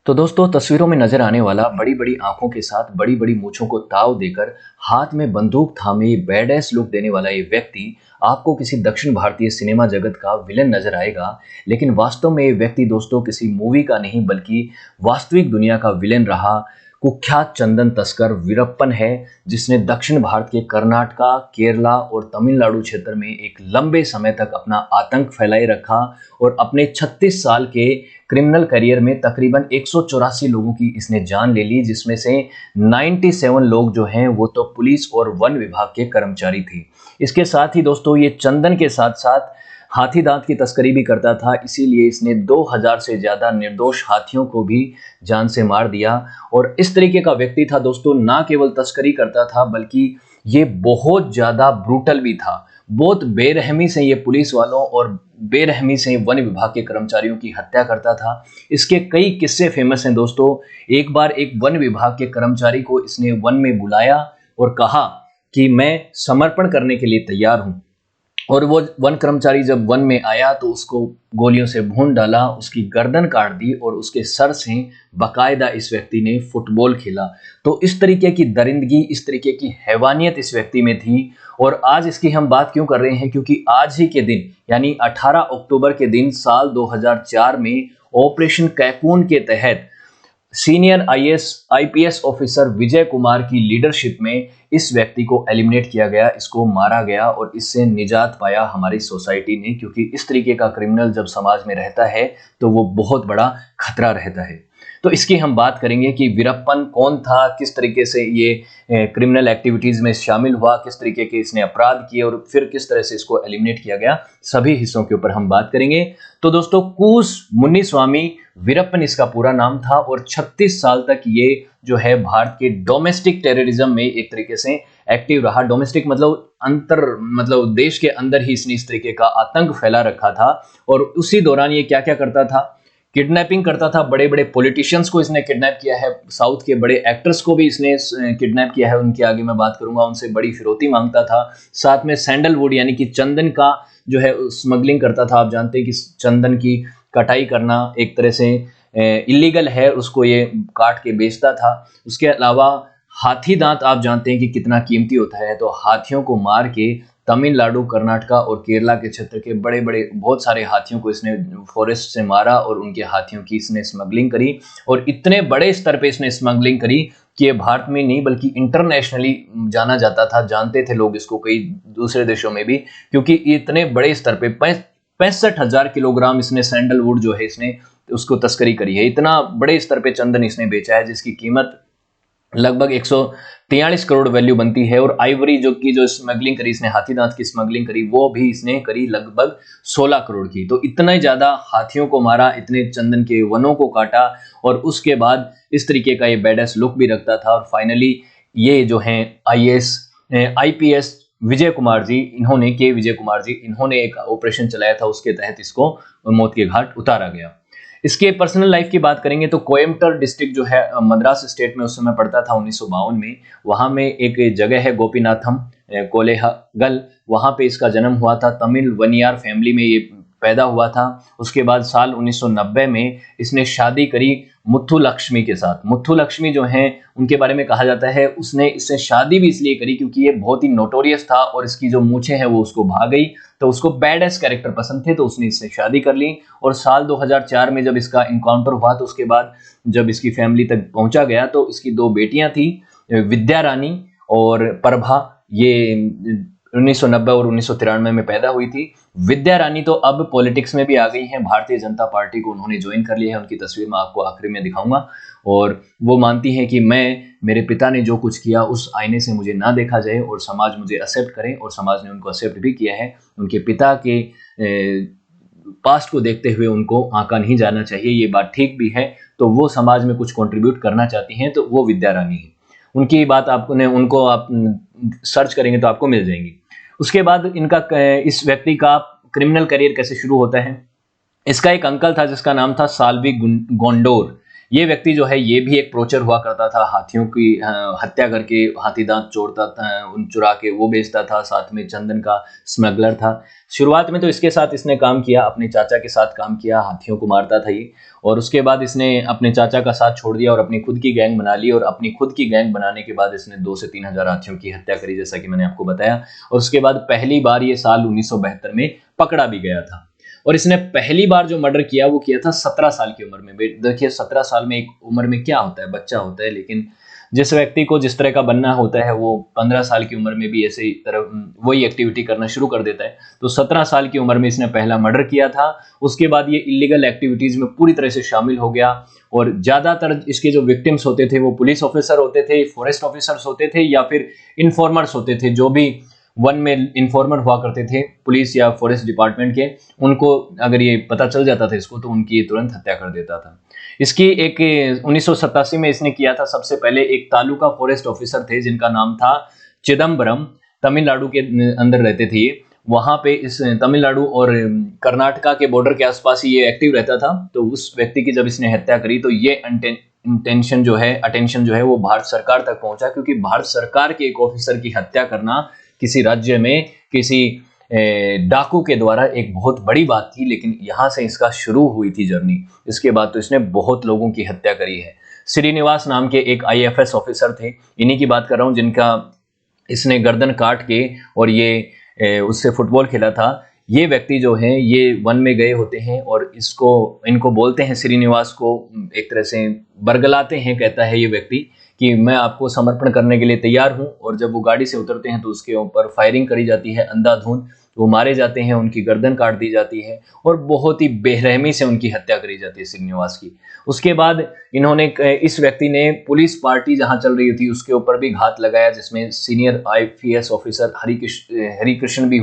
तो दोस्तों तस्वीरों में नजर आने वाला बड़ी बड़ी आंखों के साथ बड़ी बड़ी मूंछों को ताव देकर हाथ में बंदूक थामे बैडेस लुक देने वाला ये व्यक्ति आपको किसी दक्षिण भारतीय सिनेमा जगत का विलन नजर आएगा। लेकिन वास्तव में ये व्यक्ति दोस्तों किसी मूवी का नहीं बल्कि वास्तविक दुनिया का विलेन रहा कुख्यात चंदन तस्कर वीरप्पन है, जिसने दक्षिण भारत के कर्नाटका, केरला और तमिलनाडु क्षेत्र में एक लंबे समय तक अपना आतंक फैलाए रखा और अपने 36 साल के क्रिमिनल करियर में तकरीबन 184 लोगों की इसने जान ले ली, जिसमें से 97 लोग जो हैं वो तो पुलिस और वन विभाग के कर्मचारी थे। इसके साथ ही दोस्तों ये चंदन के साथ साथ हाथी दांत की तस्करी भी करता था, इसीलिए इसने 2000 से ज्यादा निर्दोष हाथियों को भी जान से मार दिया। और इस तरीके का व्यक्ति था दोस्तों, ना केवल तस्करी करता था बल्कि ये बहुत ज्यादा ब्रूटल भी था। बहुत बेरहमी से ये पुलिस वालों और बेरहमी से वन विभाग के कर्मचारियों की हत्या करता था। इसके कई किस्से फेमस हैं दोस्तों। एक बार एक वन विभाग के कर्मचारी को इसने वन में बुलाया और कहा कि मैं समर्पण करने के लिए तैयार हूं, और वो वन कर्मचारी जब वन में आया तो उसको गोलियों से भून डाला, उसकी गर्दन काट दी और उसके सर से बाकायदा इस व्यक्ति ने फुटबॉल खेला। तो इस तरीके की दरिंदगी, इस तरीके की हैवानियत इस व्यक्ति में थी। और आज इसकी हम बात क्यों कर रहे हैं, क्योंकि आज ही के दिन यानी 18 अक्टूबर के दिन साल 2004 में ऑपरेशन कैकून के तहत senior IPS officer Vijay Kumar की लीडरशिप में इस व्यक्ति को एलिमिनेट किया गया, इसको मारा गया और इससे निजात पाया हमारी सोसाइटी ने। क्योंकि इस तरीके का क्रिमिनल जब समाज में रहता है तो वो बहुत बड़ा खतरा रहता है। तो इसकी हम बात करेंगे कि वीरप्पन कौन था, किस तरीके से ये क्रिमिनल एक्टिविटीज में शामिल हुआ, किस तरीके के इसने अपराध किए और फिर किस तरह से इसको एलिमिनेट किया गया, सभी हिस्सों के ऊपर हम बात करेंगे। तो दोस्तों कूस मुन्नीस्वामी वीरप्पन इसका पूरा नाम था और 36 साल तक ये जो है भारत के डोमेस्टिक टेररिज्म में एक तरीके से एक्टिव रहा। डोमेस्टिक मतलब देश के अंदर ही इसने इस तरीके का आतंक फैला रखा था। और उसी दौरान ये क्या क्या करता था, किडनैपिंग करता था। बड़े बड़े पॉलिटिशियंस को इसने किडनैप किया है, साउथ के बड़े एक्टर्स को भी इसने किडनैप किया है, उनके आगे मैं बात करूंगा। उनसे बड़ी फिरौती मांगता था। साथ में सैंडलवुड यानी कि चंदन का जो है स्मगलिंग करता था। आप जानते हैं कि चंदन की कटाई करना एक तरह से इलीगल है, उसको ये काट के बेचता था। उसके अलावा हाथी दांत आप जानते हैं कि कितना कीमती होता है, तो हाथियों को मार के तमिलनाडु, कर्नाटका और केरला के क्षेत्र के बड़े बड़े बहुत सारे हाथियों को इसने फॉरेस्ट से मारा और उनके हाथियों की इसने स्मगलिंग करी। और इतने बड़े स्तर पे इसने स्मगलिंग करी कि ये भारत में नहीं बल्कि इंटरनेशनली जाना जाता था। जानते थे लोग इसको कई दूसरे देशों में भी, क्योंकि इतने बड़े स्तर पे 65,000 किलोग्राम इसने सैंडलवुड जो है इसने उसको तस्करी करी है। इतना बड़े स्तर पे चंदन इसने बेचा है जिसकी कीमत लगभग 143 करोड़ वैल्यू बनती है। और आइवरी जो स्मगलिंग करी इसने, हाथी दांत की स्मगलिंग करी, वो भी इसने करी लगभग 16 करोड़ की। तो इतना ही ज्यादा हाथियों को मारा, इतने चंदन के वनों को काटा और उसके बाद इस तरीके का ये बैडेस लुक भी रखता था। और फाइनली ये जो है आईपीएस विजय कुमार जी, इन्होंने एक ऑपरेशन चलाया था, उसके तहत इसको मौत के घाट उतारा गया। इसके पर्सनल लाइफ की बात करेंगे तो कोयम्बटूर डिस्ट्रिक्ट जो है मद्रास स्टेट में उस समय पड़ता था 1952 में। वहां में एक जगह है गोपीनाथम कोलेहगल, वहां पे इसका जन्म हुआ था। तमिल वनियार फैमिली में ये पैदा हुआ था। उसके बाद साल 1990 में इसने शादी करी मुथुलक्ष्मी के साथ। मुथुलक्ष्मी जो हैं उनके बारे में कहा जाता है उसने इससे शादी भी इसलिए करी क्योंकि ये बहुत ही नोटोरियस था और इसकी जो मूछें हैं वो उसको भा गई, तो उसको बैड एस कैरेक्टर पसंद थे, तो उसने इससे शादी कर ली। और साल 2004 में जब इसका इनकाउंटर हुआ तो उसके बाद जब इसकी फैमिली तक पहुंचा गया तो इसकी 2 बेटियां थी, विद्या रानी और प्रभा। ये 1990 और 1993 में पैदा हुई थी। विद्या रानी तो अब पॉलिटिक्स में भी आ गई हैं, भारतीय जनता पार्टी को उन्होंने ज्वाइन कर लिया है। उनकी तस्वीर मैं आपको आखिरी में दिखाऊंगा। और वो मानती हैं कि मेरे पिता ने जो कुछ किया उस आईने से मुझे ना देखा जाए और समाज मुझे एक्सेप्ट करे, और समाज ने उनको एक्सेप्ट भी किया है। उनके पिता के पास्ट को देखते हुए उनको आंका नहीं जाना चाहिए, ये बात ठीक भी है। तो वो समाज में कुछ कंट्रीब्यूट करना चाहती हैं, तो वो विद्या रानी है। उनकी बात उनको आप सर्च करेंगे तो आपको मिल जाएंगी। उसके बाद इस व्यक्ति का क्रिमिनल करियर कैसे शुरू होता है। इसका एक अंकल था जिसका नाम था साल्वी गोंडोर। ये व्यक्ति जो है ये भी एक प्रोचर हुआ करता था, हाथियों की हत्या करके हाथी दांत चोरता था, उन चुरा के वो बेचता था, साथ में चंदन का स्मगलर था। शुरुआत में तो इसके साथ इसने काम किया, अपने चाचा के साथ काम किया, हाथियों को मारता था ये। और उसके बाद इसने अपने चाचा का साथ छोड़ दिया और अपनी खुद की गैंग बना ली, और अपनी खुद की गैंग बनाने के बाद इसने 2 से 3 हज़ार हाथियों की हत्या करी, जैसा कि मैंने आपको बताया। और उसके बाद पहली बार ये साल 1972 में पकड़ा भी गया था। और इसने पहली बार जो मर्डर किया वो किया था 17 साल की उम्र में। देखिए 17 साल में एक उम्र में क्या होता है, बच्चा होता है, लेकिन जिस व्यक्ति को जिस तरह का बनना होता है वो 15 साल की उम्र में भी ऐसे ही तरह वही एक्टिविटी करना शुरू कर देता है। तो 17 साल की उम्र में इसने पहला मर्डर किया था। उसके बाद ये इलीगल एक्टिविटीज में पूरी तरह से शामिल हो गया, और ज्यादातर इसके जो विक्टिम्स होते थे वो पुलिस ऑफिसर होते थे, फॉरेस्ट ऑफिसर्स होते थे, या फिर इन्फॉर्मर्स होते थे। जो भी वन में इन्फॉर्मर हुआ करते थे पुलिस या फॉरेस्ट डिपार्टमेंट के, उनको अगर ये पता चल जाता था इसको, तो उनकी ये तुरंत हत्या कर देता था। इसकी एक 1987 में इसने किया था सबसे पहले। एक तालुका फॉरेस्ट ऑफिसर थे जिनका नाम था चिदम्बरम, तमिलनाडु के अंदर रहते थे ये। वहां पे इस तमिलनाडु और कर्नाटका के बॉर्डर के आसपास ही ये एक्टिव रहता था। तो उस व्यक्ति की जब इसने हत्या करी तो ये अटेंशन जो है वो भारत सरकार तक पहुंचा, क्योंकि भारत सरकार के एक ऑफिसर की हत्या करना किसी राज्य में किसी डाकू के द्वारा एक बहुत बड़ी बात थी। लेकिन यहां से इसका शुरू हुई थी जर्नी। इसके बाद तो इसने बहुत लोगों की हत्या करी है। श्रीनिवास नाम के एक आईएफएस ऑफिसर थे, इन्हीं की बात कर रहा हूं, जिनका इसने गर्दन काट के और ये उससे फुटबॉल खेला था। ये व्यक्ति जो है ये वन में गए होते हैं और इनको बोलते हैं, श्रीनिवास को एक तरह से बरगलाते हैं। कहता है ये व्यक्ति कि मैं आपको समर्पण करने के लिए तैयार हूं। और जब वो गाड़ी से उतरते हैं तो उसके ऊपर फायरिंग करी जाती है अंधाधुंध, वो मारे जाते हैं, उनकी गर्दन काट दी जाती है और बहुत ही बेरहमी से उनकी हत्या करी जाती है श्रीनिवास की। उसके बाद इस व्यक्ति ने पुलिस पार्टी जहां चल रही थी उसके ऊपर भी घात लगाया, जिसमें सीनियर आईपीएस ऑफिसर हरिकृष्ण भी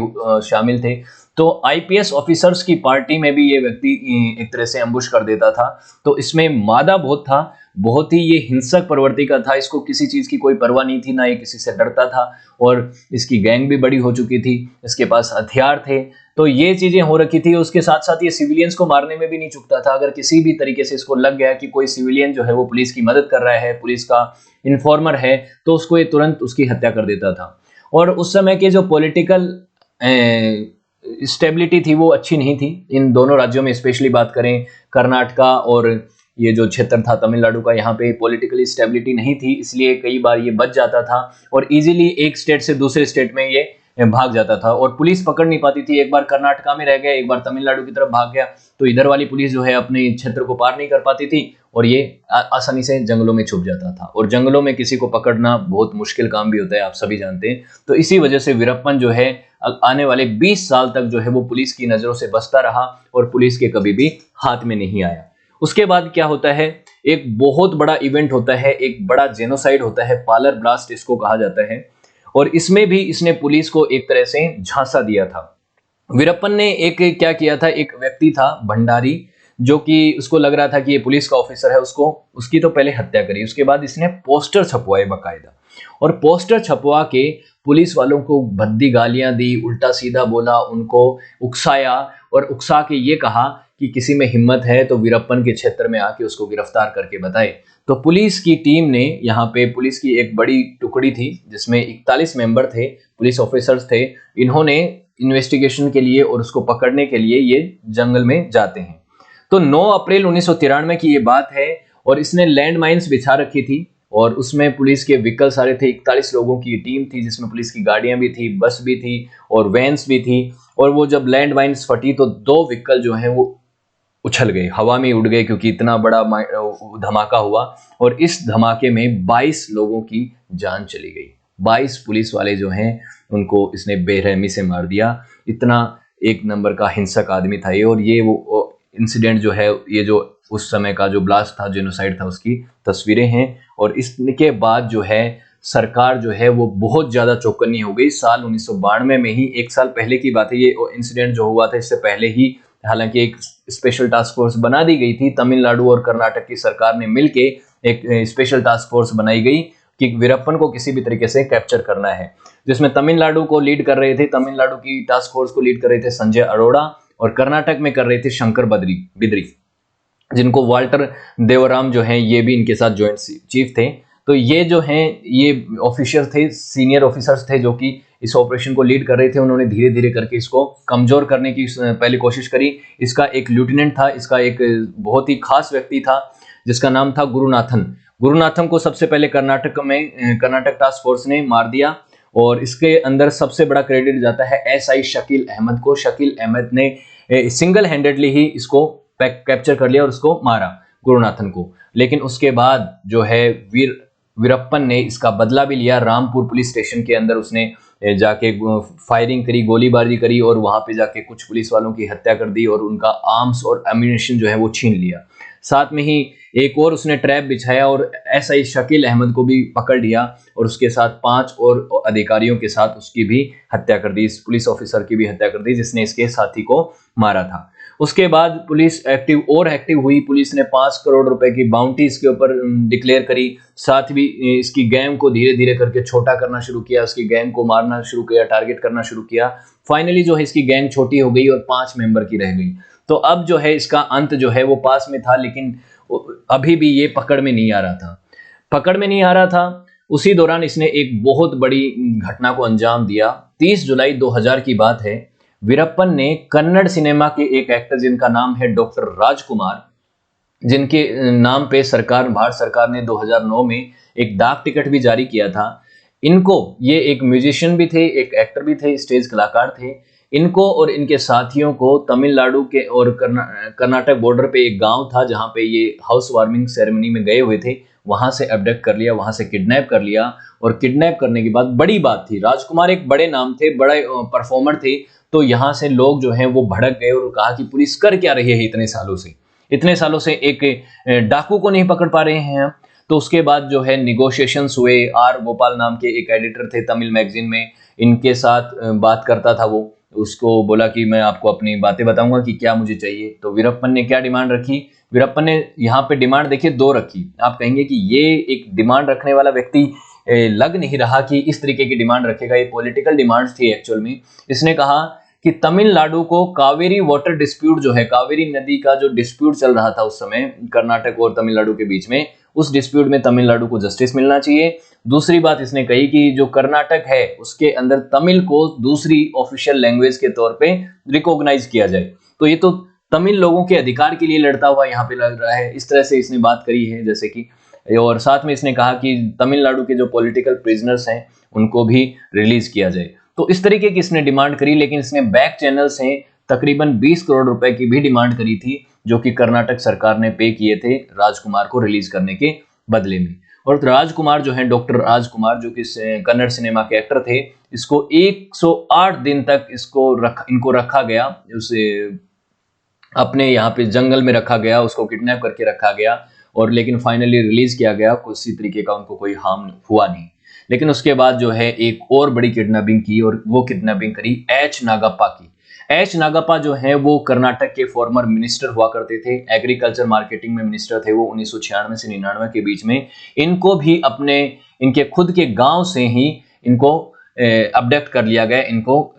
शामिल थे। तो आईपीएस ऑफिसर्स की पार्टी में भी ये व्यक्ति एक तरह से अम्बुश कर देता था। तो इसमें मादा बहुत था, बहुत ही ये हिंसक प्रवृत्ति का था। इसको किसी चीज की कोई परवाह नहीं थी, ना ये किसी से डरता था, और इसकी गैंग भी बड़ी हो चुकी थी, इसके पास हथियार थे। तो ये चीजें हो रखी थी। उसके साथ साथ ये सिविलियंस को मारने में भी नहीं चूकता था। अगर किसी भी तरीके से इसको लग गया कि कोई सिविलियन जो है वो पुलिस की मदद कर रहा है, पुलिस का इन्फॉर्मर है, तो उसको ये तुरंत उसकी हत्या कर देता था। और उस समय के जो पॉलिटिकल स्टेबिलिटी थी वो अच्छी नहीं थी इन दोनों राज्यों में। स्पेशली बात करें कर्नाटका और ये जो क्षेत्र था तमिलनाडु का, यहाँ पे पॉलिटिकली स्टेबिलिटी नहीं थी, इसलिए कई बार ये बच जाता था और इजीली एक स्टेट से दूसरे स्टेट में ये भाग जाता था और पुलिस पकड़ नहीं पाती थी। एक बार कर्नाटका में रह गया, एक बार तमिलनाडु की तरफ भाग गया, तो इधर वाली पुलिस जो है अपने क्षेत्र को पार नहीं कर पाती थी और ये आसानी से जंगलों में छुप जाता था। और जंगलों में किसी को पकड़ना बहुत मुश्किल काम भी होता है, आप सभी जानते हैं। तो इसी वजह से वीरप्पन जो है आने वाले 20 साल तक जो है वो पुलिस की नजरों से बचता रहा और पुलिस के कभी भी हाथ में नहीं आया। उसके बाद क्या होता है, एक बहुत बड़ा इवेंट होता है, एक बड़ा जेनोसाइड होता है, पालर ब्लास्ट इसको कहा जाता है। और इसमें भी इसने पुलिस को एक तरह से झांसा दिया था। वीरप्पन ने एक क्या किया था, एक व्यक्ति था भंडारी, जो कि उसको लग रहा था कि ये पुलिस का ऑफिसर है, उसकी तो पहले हत्या करी। उसके बाद इसने पोस्टर छपवाए बाकायदा, और पोस्टर छपवा के पुलिस वालों को भद्दी गालियां दी, उल्टा सीधा बोला, उनको उकसाया और उकसा के ये कहा कि किसी में हिम्मत है तो वीरप्पन के क्षेत्र में आके उसको गिरफ्तार करके बताए। तो पुलिस की टीम ने, यहाँ पे पुलिस की एक बड़ी टुकड़ी थी जिसमें 41 मेंबर थे, पुलिस ऑफिसर्स थे। इन्होंने इन्वेस्टिगेशन के लिए और उसको पकड़ने के लिए ये जंगल में जाते हैं। तो 9 अप्रैल 1993 की ये बात है और इसने लैंड माइन्स बिछा रखी थी और उसमें पुलिस के व्हीकल सारे थे। 41 लोगों की टीम थी जिसमें पुलिस की गाड़ियां भी थी, बस भी थी और वैन्स भी थी। और वो जब लैंड माइन्स फटी तो 2 व्हीकल जो हैं वो उछल गए, हवा में उड़ गए, क्योंकि इतना बड़ा धमाका हुआ। और इस धमाके में 22 लोगों की जान चली गई। 22 पुलिस वाले जो हैं उनको इसने बेरहमी से मार दिया। इतना एक नंबर का हिंसक आदमी था ये। और ये वो इंसिडेंट जो है, ये जो उस समय का जो ब्लास्ट था, जेनोसाइड था, उसकी तस्वीरें हैं। और इसके बाद जो है सरकार जो है वो बहुत ज्यादा चौकन्नी हो गई। साल 1992 में ही, 1 साल पहले की बात है ये इंसिडेंट जो हुआ था, इससे पहले ही हालांकि एक स्पेशल टास्क फोर्स बना दी गई थी। तमिलनाडु और कर्नाटक की सरकार ने मिलके एक स्पेशल टास्क फोर्स बनाई गई कि वीरप्पन को किसी भी तरीके से कैप्चर करना है, जिसमें तमिलनाडु को लीड कर रहे थे, तमिलनाडु की टास्क फोर्स को लीड कर रहे थे संजय अरोड़ा, और कर्नाटक में कर रहे थे शंकर बिद्री। जिनको वाल्टर देवराम जो हैं ये भी इनके साथ जॉइंट चीफ थे। तो ये जो हैं ये ऑफिसर थे, सीनियर ऑफिसर्स थे जो कि इस ऑपरेशन को लीड कर रहे थे। उन्होंने धीरे धीरे करके इसको कमजोर करने की पहले कोशिश करी। इसका एक लेफ्टिनेंट था, इसका एक बहुत ही खास व्यक्ति था जिसका नाम था गुरुनाथन। गुरुनाथन को सबसे पहले कर्नाटक टास्क फोर्स ने मार दिया और इसके अंदर सबसे बड़ा क्रेडिट जाता है एसआई शकील अहमद को। शकील अहमद ने सिंगल हैंडेडली ही इसको कैप्चर कर लिया और उसको मारा, गुरुनाथन को। लेकिन उसके बाद जो है वीरप्पन ने इसका बदला भी लिया। रामपुर पुलिस स्टेशन के अंदर उसने जाके फायरिंग करी, गोलीबारी करी और वहां पे जाके कुछ पुलिस वालों की हत्या कर दी और उनका आर्म्स और एम्यूनिशन जो है वो छीन लिया। साथ में ही एक और उसने ट्रैप बिछाया और एसआई शकील अहमद को भी पकड़ लिया और उसके साथ 5 और अधिकारियों के साथ उसकी भी हत्या कर दी, इस पुलिस ऑफिसर की भी हत्या कर दी जिसने इसके साथी को मारा था। उसके बाद पुलिस एक्टिव हुई। पुलिस ने 5 करोड़ रुपए की बाउंटी इसके ऊपर डिक्लेयर करी। साथ भी इसकी गैंग को धीरे धीरे करके छोटा करना शुरू किया, उसकी गैंग को मारना शुरू किया, टारगेट करना शुरू किया। फाइनली जो है इसकी गैंग छोटी हो गई और 5 मेंबर की रह गई। तो अब जो है इसका अंत जो है वो पास में था, लेकिन अभी भी ये पकड़ में नहीं आ रहा था। उसी दौरान इसने एक बहुत बड़ी घटना को अंजाम दिया। 30 जुलाई 2000 की बात है। वीरप्पन ने कन्नड़ सिनेमा के एक एक्टर जिनका नाम है डॉक्टर राजकुमार, जिनके नाम पे भारत सरकार ने 2009 में एक डाक टिकट भी जारी किया था। इनको, ये एक म्यूजिशियन भी थे, एक एक्टर भी थे, स्टेज कलाकार थे। इनको और इनके साथियों को तमिलनाडु के और कर्नाटक बॉर्डर पे एक गांव था जहां पे ये हाउस वार्मिंग सेरेमनी में गए हुए थे, वहां से अबडक्ट कर लिया, वहां से किडनैप कर लिया। और किडनैप करने के बाद बड़ी बात थी, राजकुमार एक बड़े नाम थे, बड़े परफॉर्मर थे। तो यहाँ से लोग जो हैं वो भड़क गए और कहा कि पुलिस कर क्या रही है इतने सालों से एक डाकू को नहीं पकड़ पा रहे हैं हम। तो उसके बाद जो है निगोशिएशंस हुए। आर गोपाल नाम के एक एडिटर थे तमिल मैगजीन में, इनके साथ बात करता था वो। उसको बोला कि मैं आपको अपनी बातें बताऊंगा कि क्या मुझे चाहिए। तो वीरप्पन ने क्या डिमांड रखी? वीरप्पन ने यहाँ पे डिमांड देखिए 2 रखी। आप कहेंगे कि ये एक डिमांड रखने वाला व्यक्ति लग नहीं रहा कि इस तरीके की डिमांड रखेगा, ये पॉलिटिकल डिमांड्स थी एक्चुअल में। इसने कहा कि तमिलनाडु को कावेरी वाटर डिस्प्यूट जो है, कावेरी नदी का जो डिस्प्यूट चल रहा था उस समय कर्नाटक और तमिलनाडु के बीच में, उस डिस्प्यूट में तमिलनाडु को जस्टिस मिलना चाहिए। दूसरी बात इसने कही कि जो कर्नाटक है उसके अंदर तमिल को दूसरी ऑफिशियल लैंग्वेज के तौर पे रिकॉग्नाइज किया जाए। तो ये तो तमिल लोगों के अधिकार के लिए लड़ता हुआ यहाँ पे लग रहा है, इस तरह से इसने बात करी है जैसे कि। और साथ में इसने कहा कि तमिलनाडु के जो पॉलिटिकल प्रिजनर्स हैं उनको भी रिलीज किया जाए। तो इस तरीके की इसने डिमांड करी। लेकिन इसने बैक चैनल से तकरीबन 20 करोड़ रुपए की भी डिमांड करी थी, जो कि कर्नाटक सरकार ने पे किए थे राजकुमार को रिलीज करने के बदले में। और राजकुमार जो है, डॉक्टर राजकुमार, जो कि कन्नड़ सिनेमा के एक्टर थे, इसको 108 दिन तक इनको रखा गया, उसे अपने यहाँ पे जंगल में रखा गया, उसको किडनैप करके रखा गया। और लेकिन फाइनली रिलीज किया गया, किसी तरीके का उनको कोई हार्म हुआ नहीं। लेकिन उसके बाद जो है एक और बड़ी किडनैपिंग की, और वो किडनैपिंग करी एच नागप्पा की। एच नागप्पा जो है वो कर्नाटक के फॉर्मर मिनिस्टर हुआ करते थे, एग्रीकल्चर मार्केटिंग में मिनिस्टर थे वो 1996 से 99 के बीच में। इनको भी इनके खुद के गांव से ही इनको अबडक्ट कर लिया गया, इनको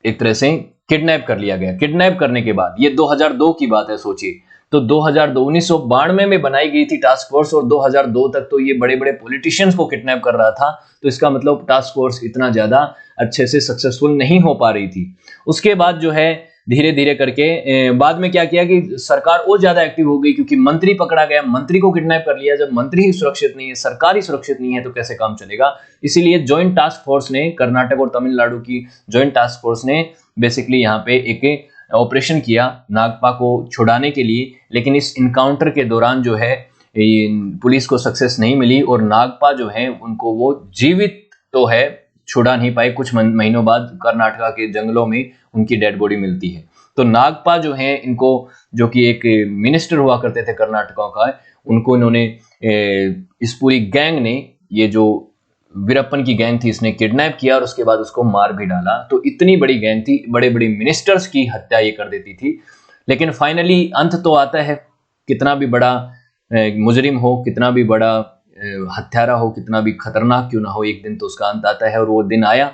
एक तरह से किडनैप कर लिया गया। किडनैप करने के बाद, ये 2002 की बात है, सोचिए। तो 1992 में बनाई गई थी टास्क फोर्स, और 2002 तक तो ये बड़े बड़े पॉलिटिशियंस को किडनैप कर रहा था। तो इसका मतलब टास्क फोर्स इतना ज्यादा अच्छे से सक्सेसफुल नहीं हो पा रही थी। उसके बाद जो है धीरे धीरे करके बाद में क्या किया कि सरकार और ज्यादा एक्टिव हो गई, क्योंकि मंत्री पकड़ा गया, मंत्री को किडनैप कर लिया। जब मंत्री ही सुरक्षित नहीं है, सरकार ही सुरक्षित नहीं है, तो कैसे काम चलेगा? इसीलिए ज्वाइंट टास्क फोर्स ने, कर्नाटक और तमिलनाडु की ज्वाइंट टास्क फोर्स ने बेसिकली यहाँ पे एक ऑपरेशन किया नागप्पा को छुड़ाने के लिए। लेकिन इस इनकाउंटर के दौरान जो है पुलिस को सक्सेस नहीं मिली, और नागप्पा जो है उनको वो जीवित तो है, छुड़ा नहीं पाए। कुछ महीनों बाद कर्नाटका के जंगलों में उनकी डेड बॉडी मिलती है। तो नागप्पा जो है, इनको, जो कि एक मिनिस्टर हुआ करते थे कर्नाटका का, उनको इन्होंने, इस पूरी गैंग ने, ये जो वीरप्पन की गैंग थी, इसने किडनैप किया और उसके बाद उसको मार भी डाला। तो इतनी बड़ी गैंग थी, बड़े बड़े मिनिस्टर्स की हत्या ये कर देती थी। लेकिन फाइनली अंत तो आता है। कितना भी बड़ा मुजरिम हो, कितना भी बड़ा हत्यारा हो, कितना भी खतरनाक क्यों ना हो, एक दिन तो उसका अंत आता है। और वो दिन आया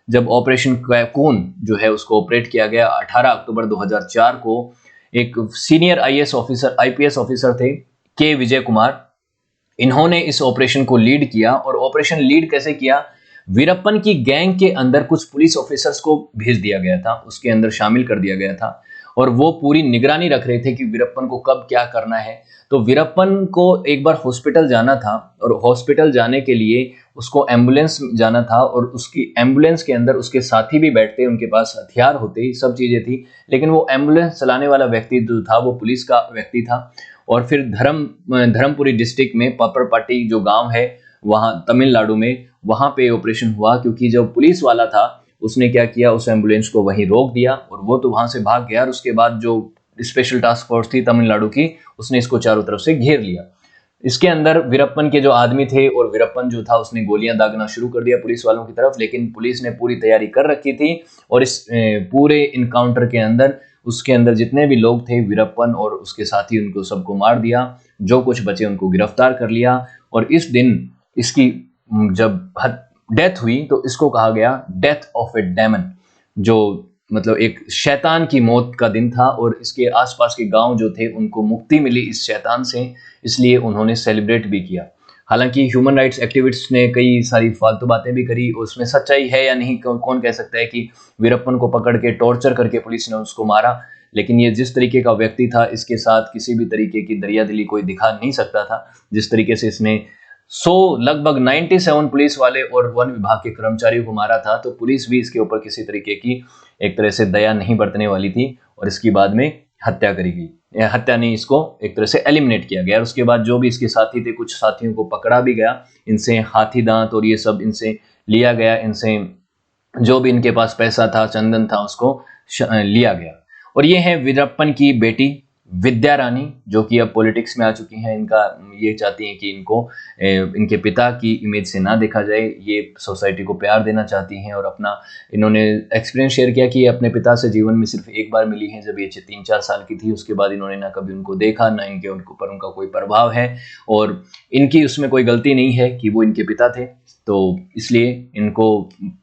जब ऑपरेशन कैकून जो है उसको ऑपरेट किया गया 18 अक्टूबर 2004 को। एक सीनियर आईपीएस ऑफिसर थे के विजय कुमार। इन्होंने इस ऑपरेशन को लीड किया और ऑपरेशन लीड कैसे किया, वीरप्पन की गैंग के अंदर कुछ पुलिस ऑफिसर्स को भेज दिया गया था, उसके अंदर शामिल कर दिया गया था और वो पूरी निगरानी रख रहे थे कि वीरप्पन को कब क्या करना है। तो वीरप्पन को एक बार हॉस्पिटल जाना था और हॉस्पिटल जाने के लिए उसको एम्बुलेंस जाना था और उसकी एम्बुलेंस के अंदर उसके साथी भी बैठते, उनके पास हथियार होते, सब चीजें थी, लेकिन वो एम्बुलेंस चलाने वाला व्यक्ति जो था वो पुलिस का व्यक्ति था। और फिर धर्मपुरी डिस्ट्रिक्ट में पापड़पाटी जो गांव है वहां तमिलनाडु में, वहां पे ऑपरेशन हुआ, क्योंकि जो पुलिस वाला था उसने क्या किया, उस एम्बुलेंस को वहीं रोक दिया और वो तो वहां से भाग गया और उसके बाद जो स्पेशल टास्क फोर्स थी तमिलनाडु की, उसने इसको चारों तरफ से घेर लिया। इसके अंदर वीरप्पन के जो आदमी थे और वीरप्पन जो था उसने गोलियां दागना शुरू कर दिया पुलिस वालों की तरफ, लेकिन पुलिस ने पूरी तैयारी कर रखी थी और इस पूरे इनकाउंटर के अंदर उसके अंदर जितने भी लोग थे वीरप्पन और उसके साथी, उनको सबको मार दिया, जो कुछ बचे उनको गिरफ्तार कर लिया। और इस दिन इसकी जब डेथ हुई तो इसको कहा गया डेथ ऑफ ए डेमन, जो मतलब एक शैतान की मौत का दिन था और इसके आसपास के गांव जो थे उनको मुक्ति मिली इस शैतान से, इसलिए उन्होंने सेलिब्रेट भी किया। हालांकि ह्यूमन राइट्स एक्टिविस्ट्स ने कई सारी फालतू बातें भी करी, उसमें सच्चाई है या नहीं कौन कह सकता है कि वीरप्पन को पकड़ के टॉर्चर करके पुलिस ने उसको मारा, लेकिन ये जिस तरीके का व्यक्ति था इसके साथ किसी भी तरीके की दरियादिली कोई दिखा नहीं सकता था। जिस तरीके से इसने लगभग 97 पुलिस वाले और वन विभाग के कर्मचारियों को मारा था, तो पुलिस भी इसके ऊपर किसी तरीके की एक तरह से दया नहीं बरतने वाली थी और इसकी बाद में हत्या करी गई। हत्या नहीं, इसको एक तरह से एलिमिनेट किया गया और उसके बाद जो भी इसके साथी थे, कुछ साथियों को पकड़ा भी गया, इनसे हाथी दांत और ये सब इनसे लिया गया, इनसे जो भी इनके पास पैसा था, चंदन था, उसको लिया गया। और ये है वीरप्पन की बेटी विद्या रानी, जो कि अब पॉलिटिक्स में आ चुकी हैं। इनका ये चाहती हैं कि इनको इनके पिता की इमेज से ना देखा जाए, ये सोसाइटी को प्यार देना चाहती हैं और अपना इन्होंने एक्सपीरियंस शेयर किया कि अपने पिता से जीवन में सिर्फ एक बार मिली हैं, जब ये 3-4 साल की थी, उसके बाद इन्होंने ना कभी उनको देखा, ना इनके उनके ऊपर उनका कोई प्रभाव है और इनकी उसमें कोई गलती नहीं है कि वो इनके पिता थे। तो इसलिए इनको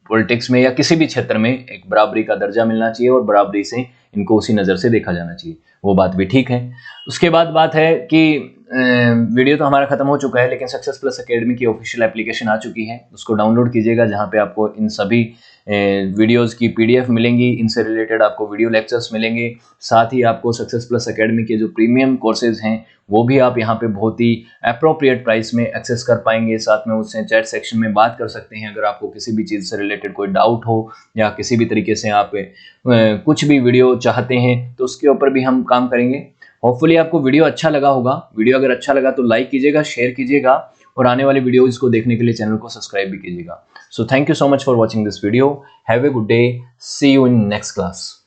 पॉलिटिक्स में या किसी भी क्षेत्र में एक बराबरी का दर्जा मिलना चाहिए और बराबरी से इनको उसी नज़र से देखा जाना चाहिए। वो बात भी ठीक है। उसके बाद बात है कि वीडियो तो हमारा खत्म हो चुका है, लेकिन सक्सेस प्लस एकेडमी की ऑफिशियल एप्लीकेशन आ चुकी है, उसको डाउनलोड कीजिएगा, जहाँ पे आपको इन सभी वीडियोस की पीडीएफ मिलेंगी, इनसे रिलेटेड आपको वीडियो लेक्चर्स मिलेंगे, साथ ही आपको सक्सेस प्लस एकेडमी के जो प्रीमियम कोर्सेज हैं वो भी आप यहाँ पे बहुत ही अप्रोप्रिएट प्राइस में एक्सेस कर पाएंगे। साथ में उससे चैट सेक्शन में बात कर सकते हैं, अगर आपको किसी भी चीज़ से रिलेटेड कोई डाउट हो या किसी भी तरीके से आप कुछ भी वीडियो चाहते हैं तो उसके ऊपर भी हम काम करेंगे। होपफुली आपको वीडियो अच्छा लगा होगा। वीडियो अगर अच्छा लगा तो लाइक कीजिएगा, शेयर कीजिएगा और आने वाली वीडियोज़ को देखने के लिए चैनल को सब्सक्राइब भी कीजिएगा। So thank you so much for watching this video. Have a good day, see you in next class.